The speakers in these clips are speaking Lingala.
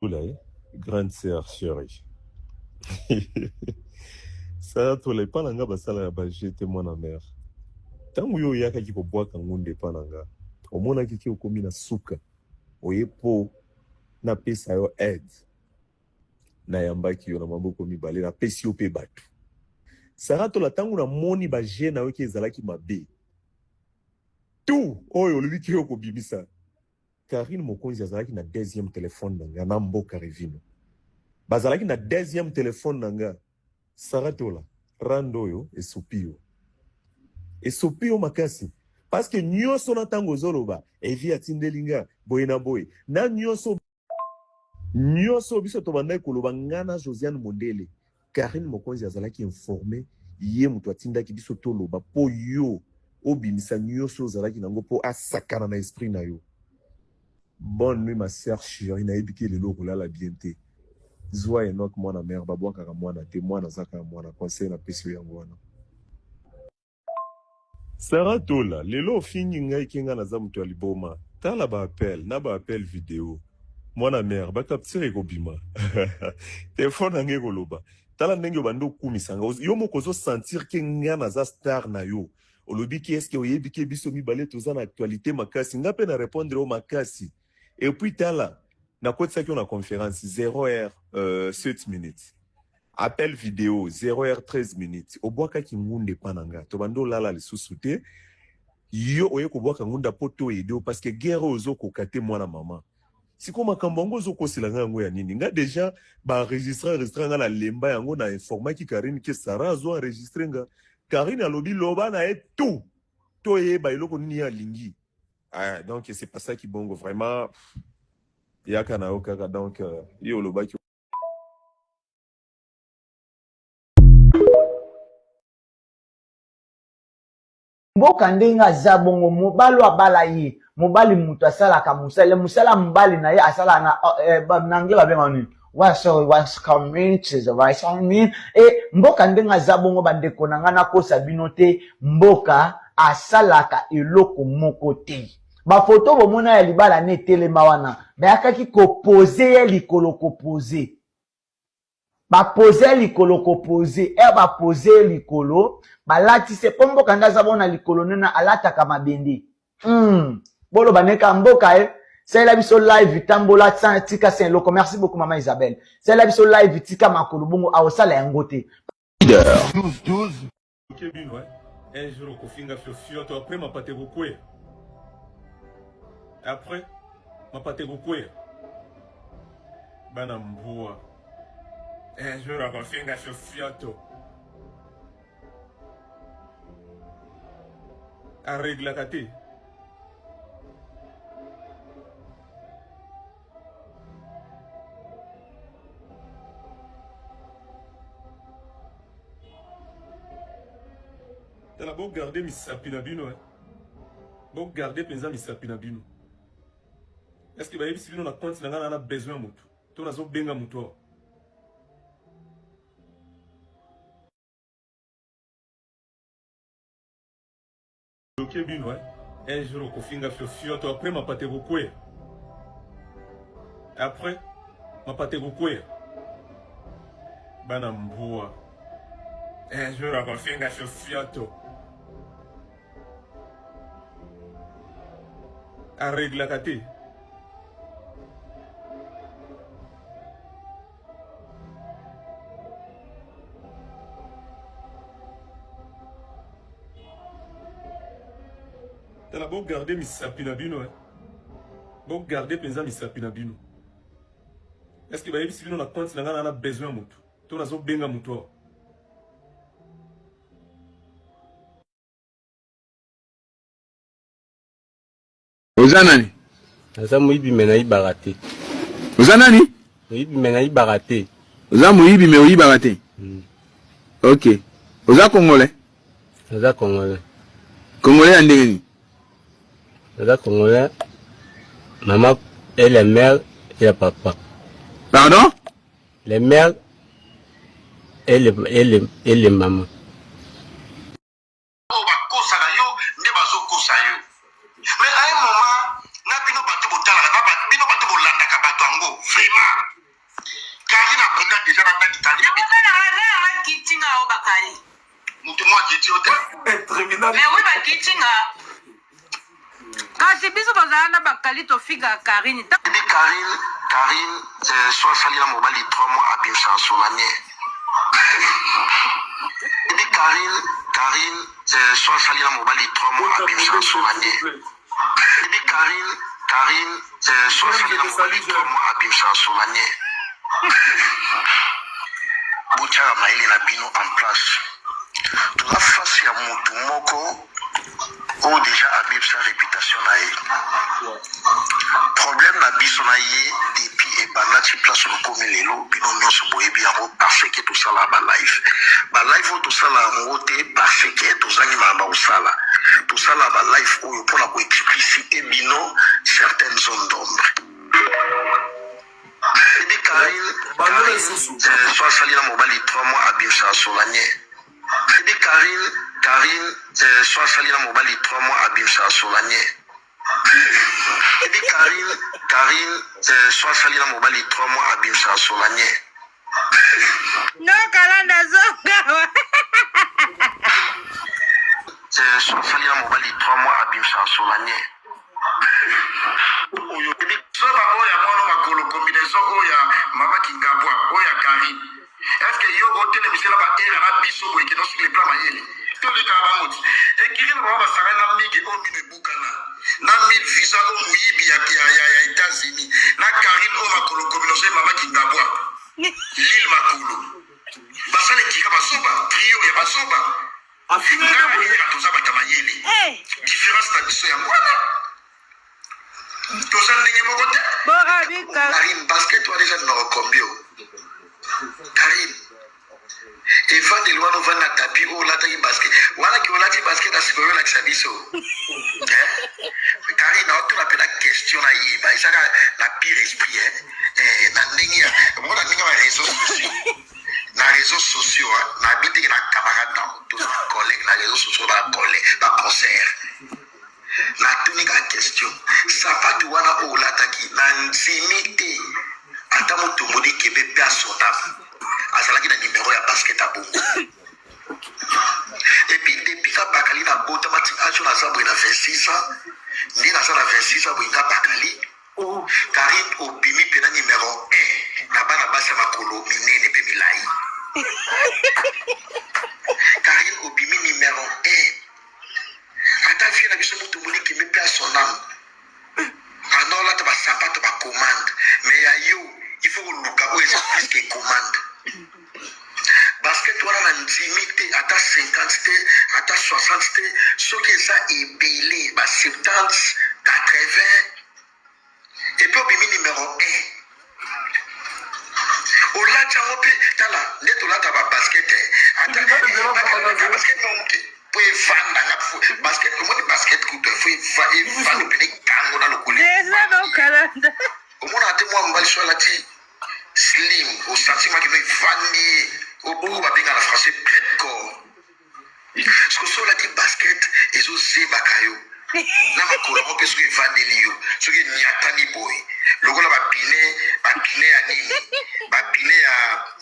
Oula, grande sœur chérie. Ça, tu l'as pas nanga basala ba j'étais moi na mère. Tangu yo yaka ki kobwaka ngunde pa nanga. Omona kiki okomi na suka. Oyepo na pesa yo aide. Na yambaki yo na maboko mibale na pesi yo pe batu. Sara to la tangu na moni ba je na yo ki ezalaki mabe. Tout oyo lobi ki yo kobimisa. Karine Mokonzi azalaki na deuxième téléphone nanga na mboka revino. Bazalaki na deuxième téléphone nanga. Sara tola rando yo esupio. Esupio makasi. Parce que nyonso na tango zoloba evi atindelinga boye na boye. Na nyonso biso to bandai koloba ngana Josiane Mondele. Karine Mokonzi azalaki informé ye mutu atindaki biso toloba po yo obimisa nyonso ozalaki nango po asakana na esprit na yo. Bonne nuit ma sœur chérie na ebiki lelo kolala bien te. Zwa Enoch mwana mère babwakaka mwana te mwana zaka mwana conseil na pesi yango wana. Sara tola lelo fini ngai kinga na za mutu aliboma. Tala ba appel na ba appel vidéo. Mwana mère ba capture ko bima. Téléphone nge koloba. Tala ndenge bando kumisanga. Yo moko zo sentir ke nga na za star na yo. Olobi ki est-ce que oyebi ke biso mibale toza na actualité makasi nga pe na répondre au makasi. Et puis tala na kotisa ki on a conférence 0h 7 minutes. Appel vidéo 0h 13 minutes. Obwaka ki ngunde pananga. Tobando lala le sous-souté. Yo oye kobwaka ngunda poto edo parce que guerre ozo kokate mwana mama. Si ko makambo ngo zo kosila ngo ya nini. Nga déjà ba enregistrer nga na lemba yango na informa ki Karine ke Sara zo enregistrer nga. Karine alobi loba na et tout. To ye ba iloko nini ya lingi. Ah donc c'est pas ça qui bongo vraiment. Yaka na okaka donc yo loba ki mboka ndenge aza bongo mobali abala ye mobali mutu asalaka musala mobali na ye asala na anglais babenga nini was coming to the right I mean mboka ndenge aza bongo bandeko na nga nakosa bino te mboka asalaka eloko moko te bafoto bomona ya libala ne telema wana bayakaki kopose ye likolo kopose bapose likolo kopose bapose likolo balatise po mboka nde aza bona likolo nena alataka mabende bolo baneka mboka salela biso live tambola tika saint loko merci beaucoup maman Isabelle salela biso live tika makolo bongo aosala yango te 12 kebino un jour kofinga fioto après ma pate kokwe après ma pate kokwe bana mbua un jour akofinga fioto areglaka te tala bo garder misapi na bino bo garder penza misapi na bino est-ce que bayebisi bino na compte na nga na besoin mutu to nazo benga mutu bloqué bino un jour kofinga fioto après ma pate kokwe après ma pate kokwe bana mbua un jour akofinga fioto areglaka te tala bo garder misapi na bino bo garder penza misapi na bino est-ce que bayebisi bino na compte na nga na besoin mutu to nazo benga mutu Oza nani? Oza muibi me naibaka te. Oza nani? Muibi me naibaka te. Oza muibi me oibaka te. Ok. Oza congolais? Oza congolais. Congolais ya ndenge nini? Oza congolais. Maman et les mères et le papa. Pardon? Les mères et les mamans. Mais à un moment, na bino bato botalaka, bino bato bolandaka bato ango, vraiment. bakali. Mutumwa kiti ote. Mais oui bakiti nga. Kasi biso bazana bakali to figa Karine. Karine soit sali na mobali 3 mois abimsa solanie. Karine soit sali na mobali 3 mois abimsa solanie. Karine soit sali na mobali 3 mois abimsa solanie. Boucha maili na bino en place. Tout la face ya mutu moko ou déjà abîme sa réputation na ye. Problème na biso na ye depuis et bandati place au comme lelo bino nyonso boyebi yango parce que tout ça là ba live. Ba live tout ça là ngote parce que tout ça ni mamba usala. Tout ça là ba live ou pour la expliciter bino certaines zones d'ombre. Et Karine soit sali na mobali 3 mois abîme sa solanie. Et Karine soit sali na mobali 3 mois abimsa solanie. Et Karine soit sali na mobali 3 mois abimsa solanie. No kalanda zonga. Soit sali na mobali 3 mois abimsa solanie. Oyo soba oya mwana makolo combinaison oya mama kingabwa oya Karine. Est-ce que yo hôtel monsieur là ba era na biso boy que sur les plans mayele to le kabamot et qui vient ba sanga na migi o mi bukana na 1000 visa o muyibi ya États-Unis na Karine o makolo communauté mama kingabwa l'île makolo basale kika basoba trio ya basoba afina na era to za batamayele différence na biso ya mwana to za ndenge moko te Karine basket wa déjà no combien Karine, il va de loin, on va na tapis, on l'a dit basket. Voilà qui on l'a dit basket à ce que l'on a sabiso. Karine, on a la question là, il va ça la pire esprit. Na ningi, moi na ningi réseaux sociaux. Na réseaux sociaux, na bité na camarade, tous les collègues, na réseaux sociaux, na collègues, na concert. Na tunika question. Ça pas tout wana o l'a taki, na nzimité. Ata moto modi kebe pe asonam azalaki na numéro ya basket à bongo et puis depuis ka bakali na bota mati acho na zabwe na 26 ans ni na sala 26 ans boinga bakali Karine obimi pe na numéro 1 na bana basa makolo minene pe milai Karine obimi numéro 1 ata fie na biso moto modi kebe pe asonam alors là tu vas sapato ba commande mais ya yo il faut que où est ce que commande basket wala na intimité ata 50 te ata 60 te ce que ça est belé ba 70 80 et puis bimi numéro 1 au la tchamope tala neto la ta ba basket ata basket non pour vendre na basket comment basket coûte faut vendre pe kango na lokole au moins à témoin mbali soit lati slim au sentiment qui veut vandi au bout va bien en français près de corps ce que soit lati basket et aussi bakayo na makolo on peut se vendre lio ce qui nyatani boy le gars va piner à nini va piner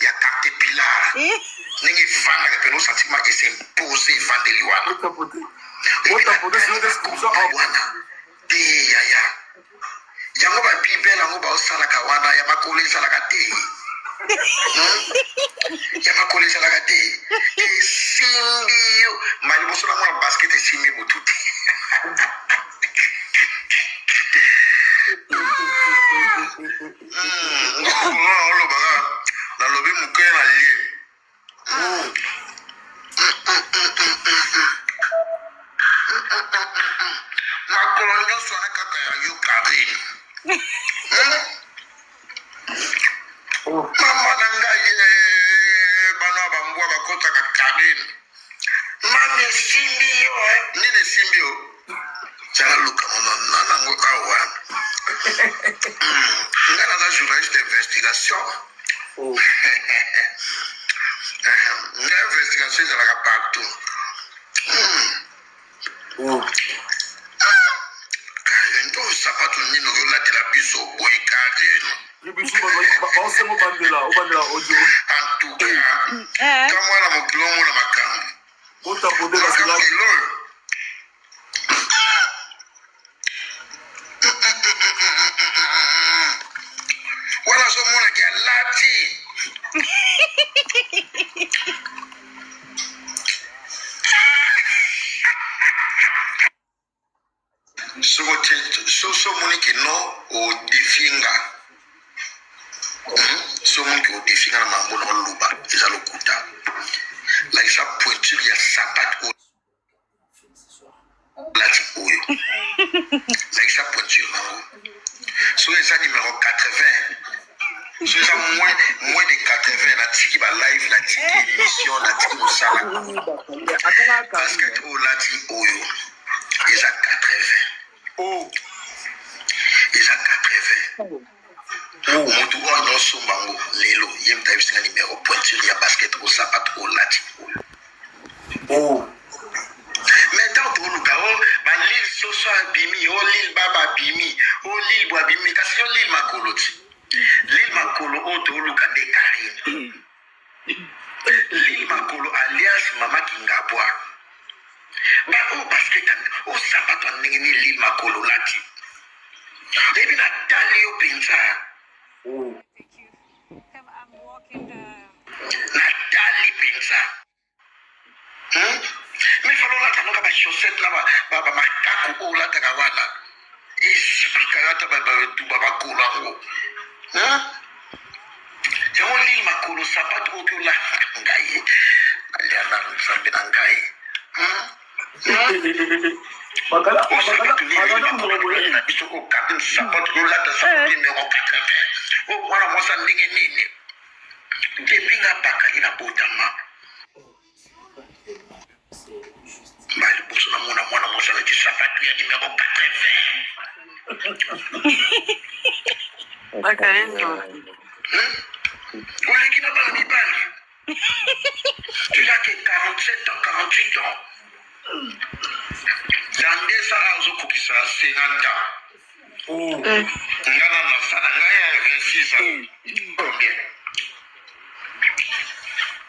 ya carte pilar ningi vanda que nos sentiments qui s'imposer vendre liwana otapote sur description wana de ya yango ba bibela ngo ba osala kawana ya makoleza la kate ya makoleza la kate simbio mali bosola mwa basket simi bututi olo baga na lobi muke na lie makolonyo sona kaka ya yo Karine mama nanga ye bana bambwa bakota ka Karine mami simbio nini simbio chala luka mona nango awa ngana za journaliste d'investigation l'investigation c'est la partout ndo sapato nino yo la de la biso boy Karine biso ba se mo bandela o bandela audio en tout cas kama na mo porter la salade. Voilà ce monde qui a lati. So monde qui non au définga. So monde qui au définga na mambo na luba eza lokuta. Like sa pointure ya sapat o lati oyo. Like sa pointure nango. So eza numéro 80. So eza moins de 80 na tiki ba live na tiki émission na tiki mosala. Parce que o lati oyo eza 80. Oh. Eza 80. Oh, mutu o no sombango lelo yem type singa numéro pointure ya basket o sapat o lati. Oh. Maintenant tout le cas, ba l'île soso abimi, o l'île baba abimi, o l'île bo abimi, kasi yo l'île makoloti. L'île makolo o to lu ka de Karine. L'île makolo alias mama kingabwa. Ba o basket o sapato ndenge ni l'île makolo lati. Ebi na tali yo penza. Oh. Na tali penza. Mais falo la tanoka ba chaussette la ba makaku o la tagawana. Isipika yata ba tu ba kola ngo. Jango l'île makolo sapato o to la ngai. Aliana sambe na ngai. Bakala na biso ko kapin sapato o la ta sapato numéro 80. O wana mosa ndenge nini. Depinga bakali na botama. Bali boso na mwana mosa na sapato ya numéro 80. Bakalendo. Oleki na bala mibali. Tu n'as que 47 ans, 48 ans. Zande sa azo kukisa 50 ans. Oh. Ngana na sana ngaya 26 ans. Combien?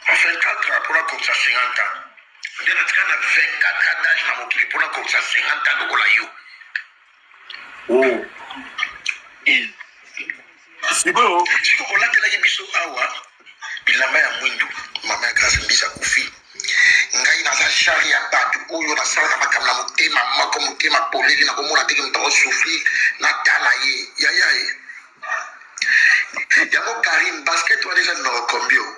Enfin 4 ans pour la kukisa 50 ans. Ndena tkana 24 ans d'âge na mokili pour la kukisa 50 ans lokola yo. Oh. Sibo. Siko kolatela ki biso awa bilamba ya mwindu mama ya grâce mbisa kufi. Ngai na za shari ya batu oyo na sala na makamla motema mako motema poleli na komona teke mtoko souffrir na tala ye ya ye. Yango Karim basket wa déjà no kombio.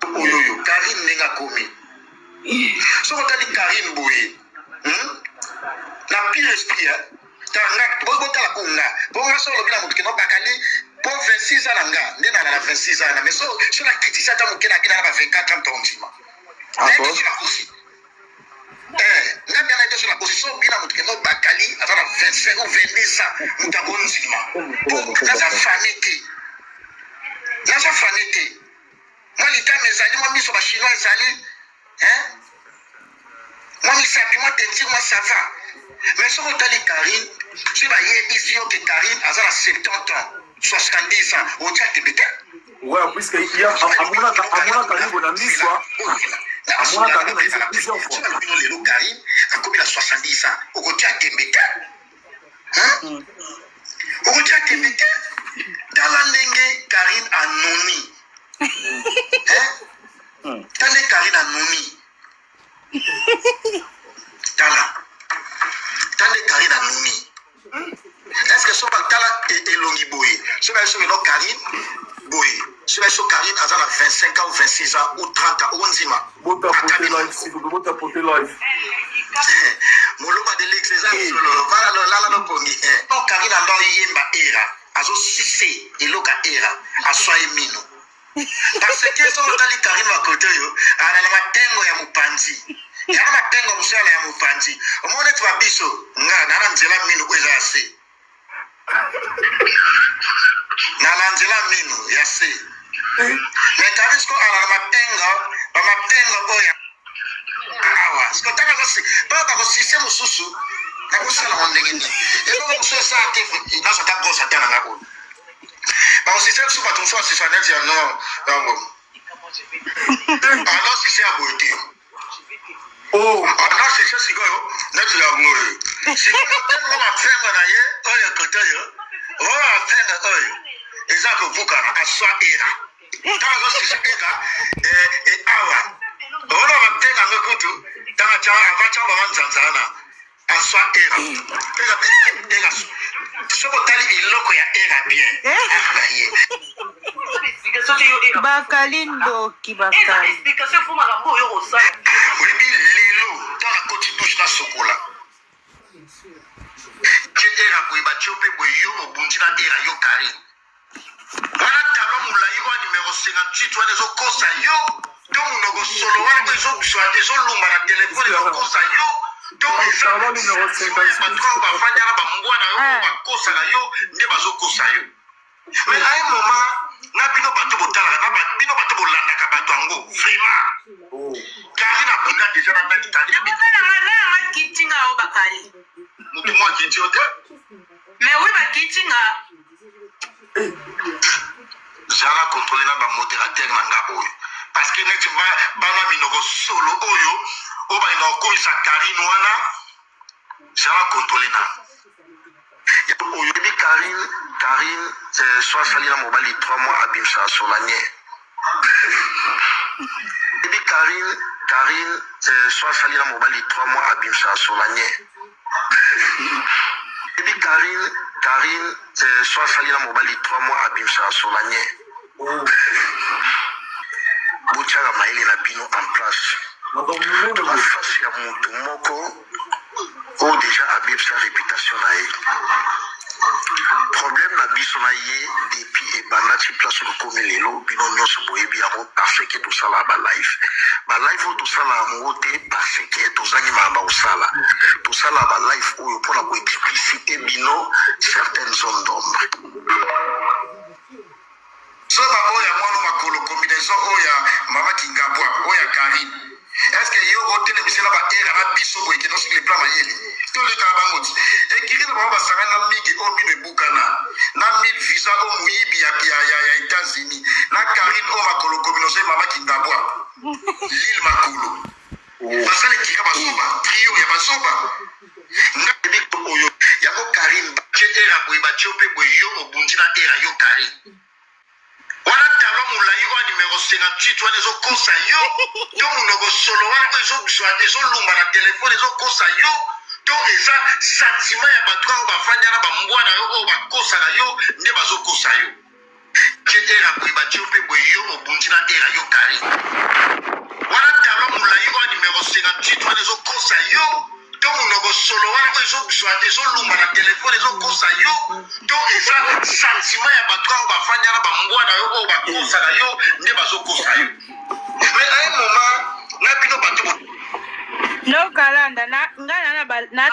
Oyo Karim nenga komi. So kotali Karim boye. Na pire esprit tanga botala kunga. Bonga solo bila mutu keno bakali pour 26 ans nga ndena na 26 ans mais so la critique ta mukena kina na 24 ans tondima. Ah bon? N'a bien été sur la position bien mutu keno bakali atana 25 ou 22 ans mutabonzima. Kaza fanete. Naza fanete. Moi l'état mes amis moi miso ba chinois ezali moi mi sapi moi tenti moi ça va. Mais sur le Karine, si bah y ici que Karine a 70 ans, 70 ans, on tient Tébété. Ouais, puisque il y a à mon Karine on a mis soit. À mon Karine on a mis plusieurs fois. Le Karine a commis la 70 ans, on tient Tébété. On tient Tébété. Dans la langue Karine a noni. Dans les Karine a noni. Tala. Tande Karine a nomi. Est-ce que ce soit Tala et Longi Boy? Ce que c'est Karine Boy. Ce que c'est Karine a 25 ans ou 26 ans ou 30 ans ou 11 ans. Bota porter live, si vous bota porter live. Moloba de l'exercice solo. Voilà là le pongi. Donc Karine a dans yemba era. Azo sise eloka era. Aswa emino. Parce que ce que Karine va côté yo, ana na matengo ya mupanzi. Yana matengo musala ya mupanzi. Omone tu abiso nga na nzela minu kweza ase. Na nzela minu ya se. Mais Karisco ala matengo oya. Awa, sko taka kasi baba ko system susu na kusala ondengeni. Elo ko so ate na so ta kosa tana ngako. Ba system su ba tunso asisa net ya no. Alors si c'est à beauté. Oh, ana c'est sigoyo. Netu ya ngore. Sigoyo tengo na fenga na ye, oyo kotoyo. Oh, fenga oyo. Ezako vuka aswa era. Tanga sisi era awa. Ona matenga ngokutu. Tanga cha avacha bamanzanzana. Aswa era. Era. Soko tali iloko ya era bien. Bakalindo kibakali. Explication pour Marambo yo rosa. Oui, lilo dans la côte douce na sokola. Era kuiba chope boyo obundi na era yo kari. Wana talo mulai wa numéro 58 wana zo kosa yo. Donc mnogo solo wana zo kuswa zo lumba na telefone zo kosa yo. Donc talo numéro 58 patron ba fanya na ba mungwana yo ba kosa na yo nde bazo kosa yo. Mais à un moment na bino bato botala na bino bato bolanda ka bato ango vraiment. Kari na bunda déjà na kitali. Na kitinga o bakali. Mutu mwa kitiote. Mais oui bakitinga. Jara contrôler na ba modérateur na ngabo. Parce que net bana minoko solo oyo o ba ino ko isa Karine wana. Jara contrôler na. Oyo bi Karine soit sali na mobali 3 mois à Bimsa Solanier. Bi Karine soit sali na mobali 3 mois à Bimsa Solanier. Bi Karine soit sali na mobali 3 mois à Bimsa Solanier. Bouchara maili na bino en place. La face ya mutu moko o déjà abîme sa réputation na ye. Problème na biso na ye depuis et banati place le comme lelo bino nyonso boyebi yango parce que tout ça là ba live tout ça là ngote parce que tout ça ni mamba usala tout ça là ba live oyo pour la expliciter bino certaines zones d'ombre. So ba oya mwana makolo combinaison oya mama Kingabwa oya Karine. Est-ce que yo hôtel de monsieur là ba era na biso boy que dans sur le plan mayeli tout le kabangoti et qui na ba sanga na mingi o mine bukana na 1000 visa o muibi ya États-Unis na Karine o makolo combinaison mama Kingabwa l'île makolo basale kika basoba trio ya basoba nga bi oyo ya ko Karine ba che era boy ba chope boy yo obundi na era yo Karine. Wana talo mulai wa numéro 58 wana zo kosa yo to mnogo solo wana zo kuswa zo lumba na telefone zo kosa yo to eza sentiment ya batwa ba fanya na ba mbwana yo o ba kosa na yo nde bazo kosa yo chetera kuiba chope boyo obundi na era yo kari. Wana talo mulai wa numéro 58 wana zo kosa yo to mnogo solo wana zo kuswa zo lumba na telefone zo kosa yo to eza sentiment ya batwa ba fanya na ba mbwana yo o ba kosa na yo nde bazo kosa yo. Mais à un moment na bino bato No kalanda na ngana na na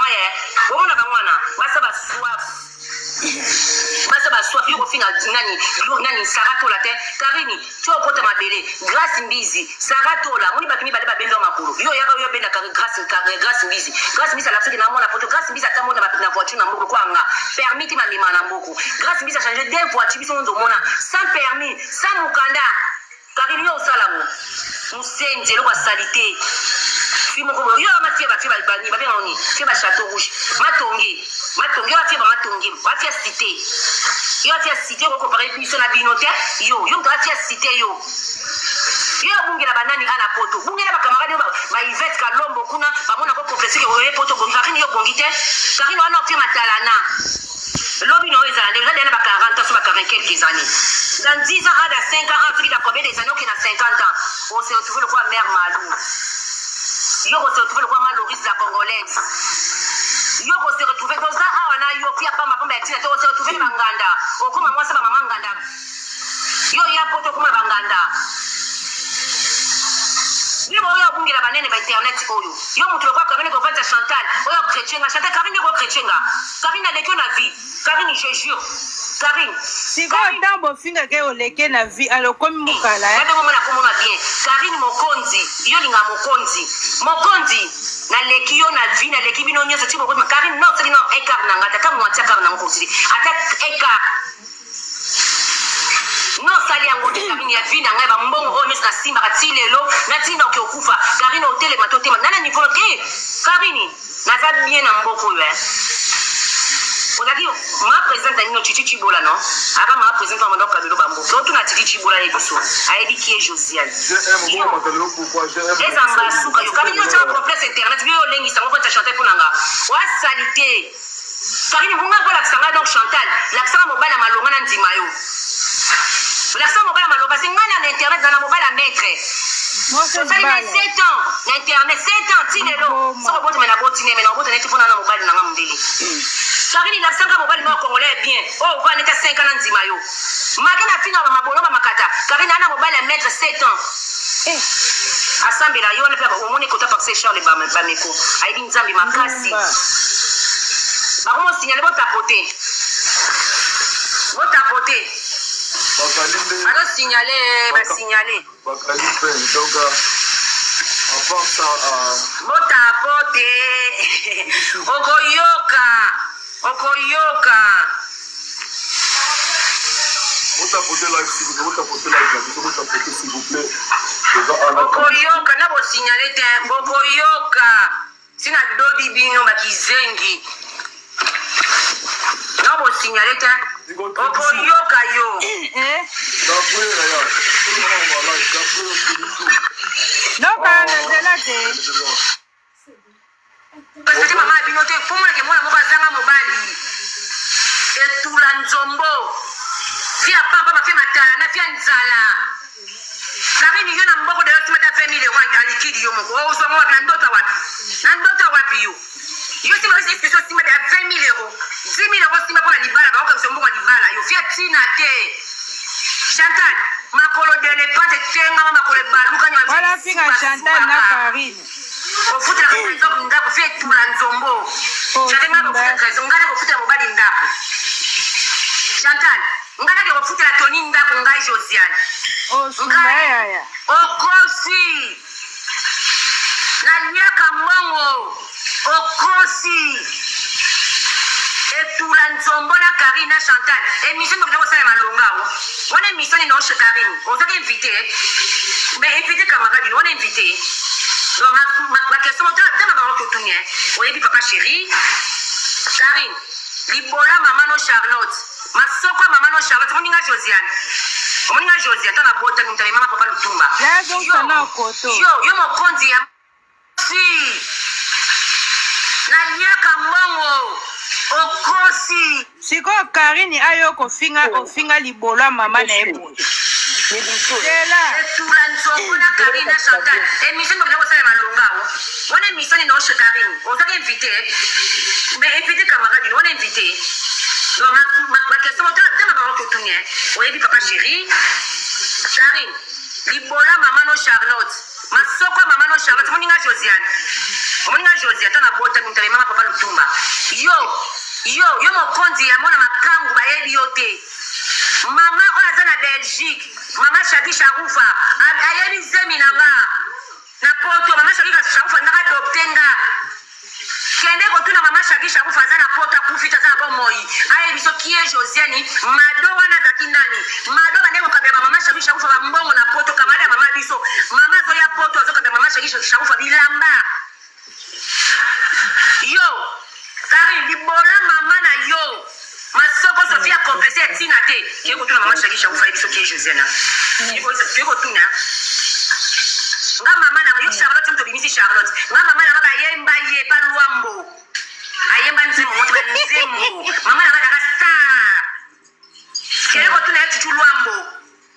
wona bangwana basa baswa yo kofinga nani sarato la te Karini to kota mabele Grace Mbizi sarato la moni bakini bale babendo makuru yo yaka yo benda Grace Mbizi la fiki na mona poto Grace Mbizi atamona na voiture na moko kwanga permis ma mima na moko Grace Mbizi a changé deux voitures biso ndo mona sans permis sans mukanda Karini yo salamu musenje lo kwa salité fimo ko yo amatie ba fie ba ni ba bien oni fie ba château rouge matongi yo fie ba matongi ba fie cité yo fie cité ko comparer puis na binote yo ndo fie cité yo bungela banani ana poto bungela ba camarade ba Yvette Kalombo kuna bamona ko compressé ko poto Karini yo bongite Karini wana fie matalana lobi no eza ndenge ndena ba 40 sur ba 40 quelques années dans 10 ans à 5 ans Afrique a combien des années qui na 50 ans on se retrouve le quoi mère Malou yo se retrouve le quoi Maloris la congolaise yo se retrouve dans ça wana yo pia pa mapombe ya tina to se retrouve banganda okoma mwasa ba mama nganda yo ya poto kuma banganda ni boyo bungela banene ba internet oyo yo mutu kwa Karini ko vanta Chantal oyo chrétien Chantal Karini ko chrétien Karini a lekio na vie Karini je jure Karini siko tambo finga ke oleke na vie alokomi mukala bado mama na komona bien Karini mokonzi yo linga mokonzi na lekio na vie na leki bino nyoso tipo ko Karini no c'est non écart na ngata kama mwatia kama na ngosiri ata écart non sali yango te Karine ya vie na ngai ba mbongo oyo nyonso nasimba kati lelo natina oke okufa Karine otelema totema nana niveau ke Karine naza bien na mboko oyo Odaki ma présidente Nino Chichi Chibola non aka ma présidente wa mandoka de bambo donc na Chichi Chibola yebiso ayebi qui est Josiane ezamba suka yo Karine yo tsa complexe internet bio lengi sango kwa chanter pour nanga wa salité Karine bunga bola kisanga donc Chantal la kisanga mobile malonga na ndima yo la kisanga mobile malonga singana na internet na mobile à maître ça fait 7 ans l'internet 7 ans tinelo soko bote mena bote ne mena bote ne tifona na mobile na ngamdele Karine la kisanga mobile mo congolais bien oh va neta 5 ans na ndima yo magana fina ba mabolo ba makata Karine na mobile à maître 7 ans asambela yo na pe omoni kota paxe Charles ba meko ayibi nzambi makasi Comment signaler votre tapoter? Votre tapoter. Alors signaler, va signaler. Donc, à part ça, votre tapoter. Okoyoka. Okoyoka. Votre tapoter là, s'il vous plaît. Okoyoka, na bo signaler te. Okoyoka. Sina dodi bino bakizengi. Non, vous signalez que Okoyoka yo. Non, pas de la parce que maman a binoté pour moi que moi la moka zanga mobali. Et tout la nzombo. Fia papa ma fia matala na fia nzala. Karine yo na mboko de yote meta 20 000 euros en liquide yo moko. O so mo na ndota wapi? Na ndota wapi yo? Yo si ma espèce si ma de 20 000 euros. 10 000 euros si ma pour la libala ba ko so mboko libala yo fia tina te. Chantal, makolo de l'éléphant tenga makolo baluka nyo. Voilà finga Chantal na Karine. Au foot la personne ndako fait tout la nzombo. Chantal ngako futa kazo ngana ko futa mobali ndako. Chantal, ngana ko futa la Tony ndako ngai Josiane. Oh sumaya ya. Okosi. Na nyaka mongo. Okosi. Et tout la nzombo na Karine na Chantal. Émission de ko sala malonga wo. On est mission no chez Karine. On t'a invité. Mais invité camarade, on est invité. Donc, ma question, oui, papa chéri, Karine, Libola, maman, Charlotte, ma soeur, maman, Charlotte, mon ninga Josiane. Mon ninga Josiane, t'as la botte, nous t'avons maman, papa, le tumba. Yo, mon condi, si, na nyaka mongo, okosi. Siko Karine, ayo ko finga Libola, maman, na epo. Et tout la nzombo na Karine Chantal. Émission de ko sala malonga wo. On est mission no chez Karine. On t'a invité. Mais invité camarade, on est invité. Donc ma question t'as ma ko tunya. Oui, papa chéri. Karine, Libola maman no Charlotte. Ma soko maman no Charlotte, mon ninga Josiane. Mon ninga Josiane t'as na botte nous t'avons maman papa le tumba. Yo mo kondi ya mona makangu ba yebi yote. Mama oya na Belgique. Mama Shadi Sharoufa. Ayemi zemi nanga. Na poto mama Shadi Sharoufa nanga doktenga. Kende kotuna mama Shadi Sharoufa za na poto kufita za bomoi. Ayemi so kiye Josiane. Mado wana zaki nani. Mado baneko kabeba mama Shadi Sharoufa ba mbongo na poto kamada mama biso. Mama zo ya poto zo kabeba mama Shadi Sharoufa bilamba. Yo. Karine Libola mama na yo. Masoko Sofia confessé tina te ke ko tuna mama Shadi Sharoufa biso ki Josiane. Ko tuna. Nga mama na yo Charlotte mto bimisi Charlotte. Nga mama na ba yemba ye pa luambo. Ayemba nzemo moto ba nzemo. Mama na ba star. Ke ko tuna ya luambo.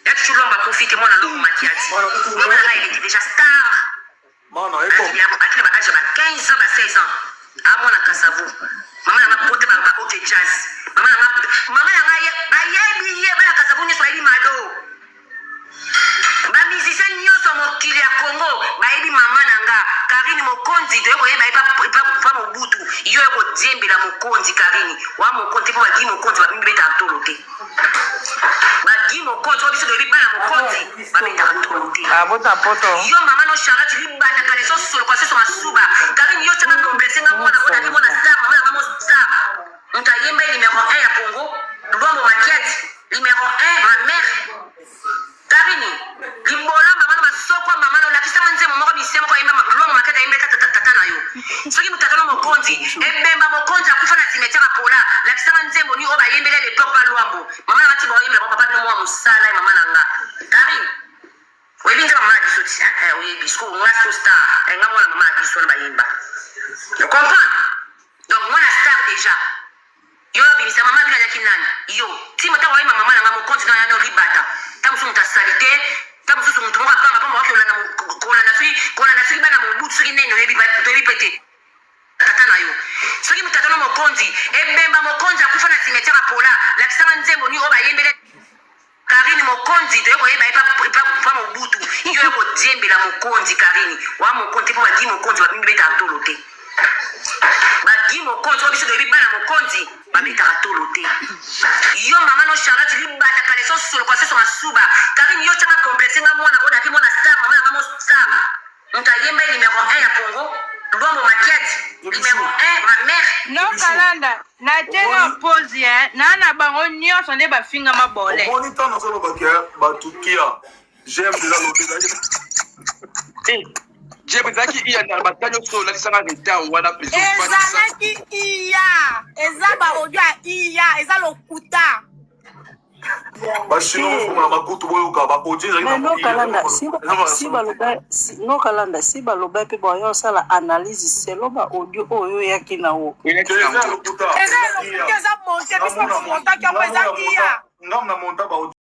Ya luambo profite mona lo Matiati. Mama na il est déjà star. Mano, e ko. Ya ko akila ba âge ba 15 ans ba 16 ans. Amona Kasavu. Mama na pote ba haute jazz. Mama na yebi ye ba Kasavu ni Swahili mado. Ba musicien nyonso mokili ya Congo ba yebi mama nanga. Karine mokonzi de ko yeba pa mobutu. Yo ko diembela mokonzi Karine. Wa mokonzi po ba gi mokonzi ba beta tolote. Ba gi mokonzi biso de libana mokonzi ba beta tolote. Ah bota poto. Yo mama no Charlotte libana kale so solo kwa so masuba. Karine yo tama kombesenga mwana ona ni mwana star mama na mama star. Mtayemba numéro 1 ya Congo, Luambo Makiati, numéro 1 ma mère. Karini libola mama na masoko mama na lakisa manze mama misemo kwa imba malumo makada imbe tata na yo soki mutatano mokonzi ebemba mokonzi akufa na cimetière pola lakisa manze moni oba yembele le papa luambo mama na tibo yembele papa no mo musala mama na nga Karini webinga mama bisoti oye bisko ngaso star ngamo na mama bisona bayimba tu comprends donc moi la star déjà yo binisa mama bila yakinani yo timo ta waima mama na ngamo konti na no libata tamusu mutasalite tamusu mutumoka panga pamba wake ulana kola na bana mubutu soki nene yebi pete tata na yo soki mutatano mokonzi ebemba mokonzi akufa na cimetière pola lakisanga nzembo ni oba yembele Karini mokonzi to yoko yeba pa mobutu iyo yoko diembela mokonzi Karini wa mokonzi po badi mokonzi babimbi beta tolo te badi mokonzi obiso de bana mokonzi babeta tolo te yo mama no Charlotte libata kale so solo kwa seso masuba Karini yo chaka complexe nga mwana ona ki mwana star mama nga mo star mutayemba numéro 1 ya Congo Luambo Makiati numéro 1 ma mère non kalanda na tena pose na bango nyonso nde bafinga mabole Boni tano solo bakia batukia j'aime déjà l'obéda j'aime zaki iya na batanyo so la sanga reta wana peso ezalaki iya eza ba audio iya eza lokuta bashino fuma makutu boyoka bakoje mais no kalanda no kalanda si baloba pe boyo sala analyse selo ba audio oyo yaki na wo eza lokuta eza monte biso monta kwa eza iya ngam na monta ba